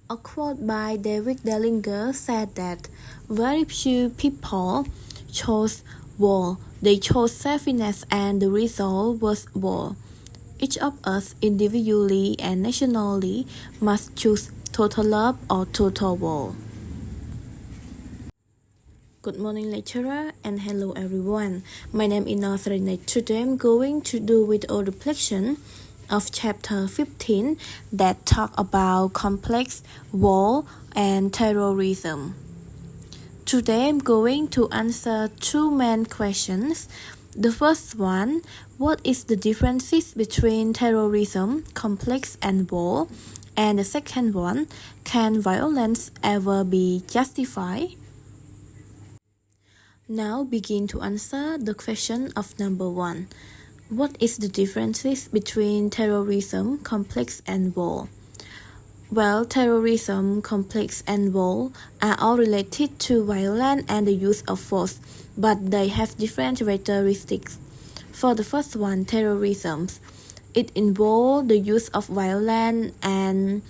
A quote by David Dellinger said that very few people chose war. They chose selfishness and the result was war. Each of us individually and nationally must choose total love or total war. Good morning lecturer and hello everyone. My name is Nasrina. Today I'm going to do with a reflection of chapter 15 that talk about complex war and terrorism. Today I'm going to answer two main questions. The first one, what is the differences between terrorism, complex and war? And the second one, can violence ever be justified? Now begin to answer the question of number one. What is the differences between terrorism, complex and war? Well, terrorism, complex and war are all related to violence and the use of force, but they have different characteristics. For the first one, terrorism, it involves the use of violence and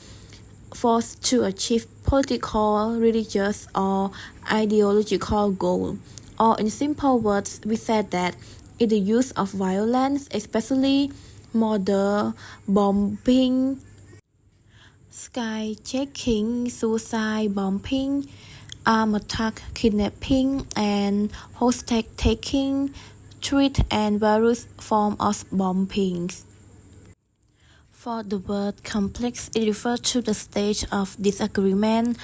force to achieve political, religious, or ideological goal. Or in simple words, we said that it's the use of violence, especially murder, bombing, skyjacking, suicide bombing, armed attack, kidnapping, and hostage taking, threat and various forms of bombings. For the word complex, it refers to the stage of disagreement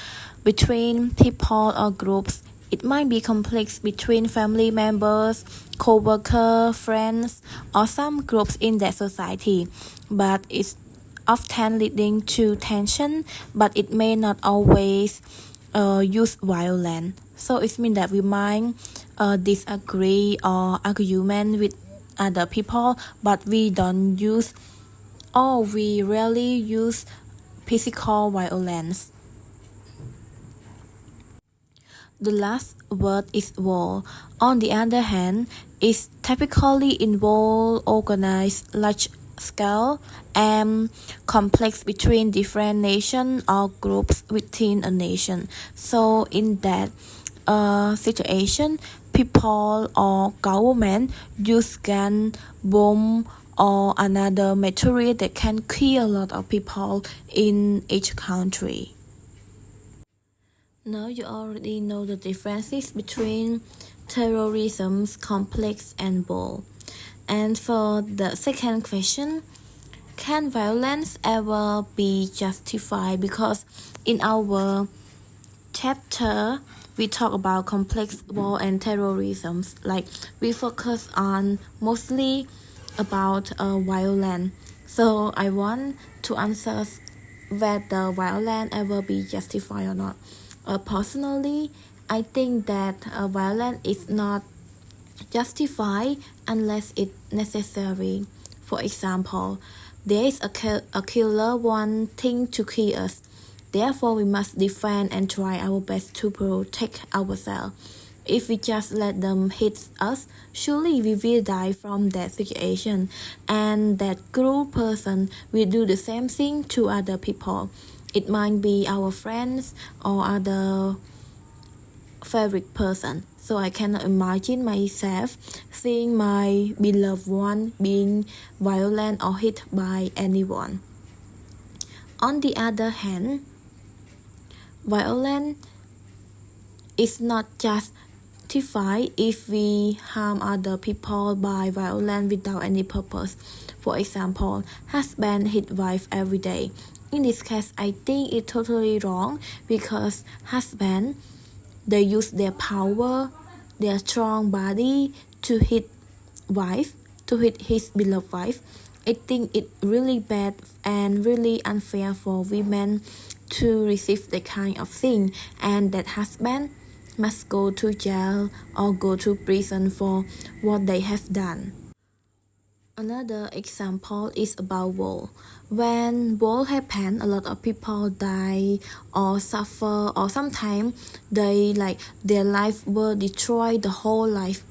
between people or groups. It might be complex between family members, co-workers, friends, or some groups in that society, but it's often leading to tension, but it may not always use violence. So it means that we might disagree or argument with other people, but we don't use or we rarely use physical violence. The last word is war. On the other hand, it typically involves organized large-scale and complex between different nations or groups within a nation. So in that situation, people or government use gun, bomb, or another material that can kill a lot of people in each country. Now you already know the differences between terrorism, complex and war. And for the second question, can violence ever be justified? Because in our chapter, we talk about complex war and terrorism. Like we focus on mostly about violence. So I want to answer whether violence ever be justified or not. Personally, I think that violence is not justified unless it's necessary. For example, there is a killer wanting to kill us. Therefore, we must defend and try our best to protect ourselves. If we just let them hit us, surely we will die from that situation, and that cruel person will do the same thing to other people. It might be our friends or other favorite person. So I cannot imagine myself seeing my beloved one being violent or hit by anyone. On the other hand, violence is not justified if we harm other people by violence without any purpose. For example, husband hit wife every day. In this case, I think it's totally wrong because husband, they use their power, their strong body to hit wife, to hit his beloved wife. I think it's really bad and really unfair for women to receive that kind of thing, and that husband must go to jail or go to prison for what they have done. Another example is about war. When war happens, a lot of people die or suffer, or sometimes their life will destroy the whole life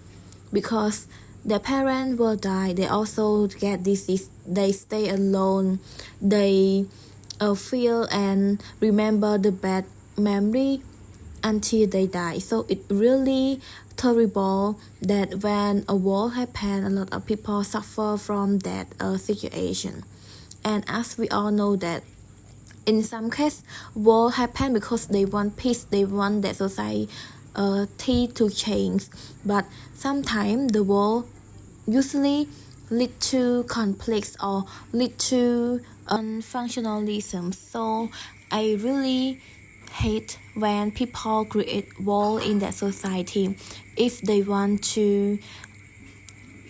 because their parents will die. They also get disease. They stay alone. They feel and remember the bad memory until they die. So it's really terrible that when a war happens, a lot of people suffer from that situation. And as we all know that in some cases, war happen because they want peace, they want that society to change. But sometimes the war usually lead to conflicts or lead to functionalism. So I really hate when people create war in that society. If they want to,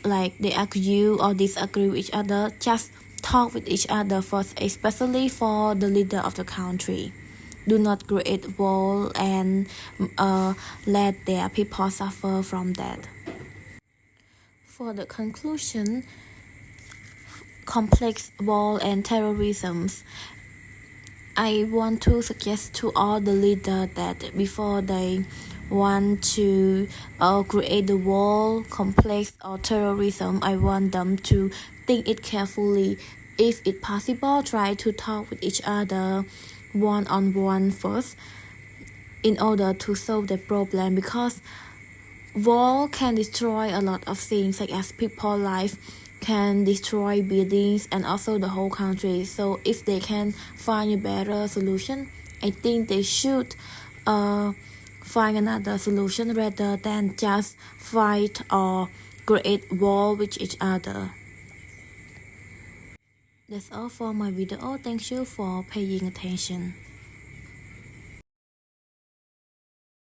like, they argue or disagree with each other, just talk with each other first, especially for the leader of the country. Do not create war and let their people suffer from that. For the conclusion, complex war and terrorism, I want to suggest to all the leaders that before they want to create the war, complex or terrorism, I want them to think it carefully. If it's possible, try to talk with each other one-on-one first in order to solve the problem, because war can destroy a lot of things, such as people's life, can destroy buildings and also the whole country. So if they can find a better solution, I think they should find another solution rather than just fight or create war with each other. That's all for my video. Thank you for paying attention.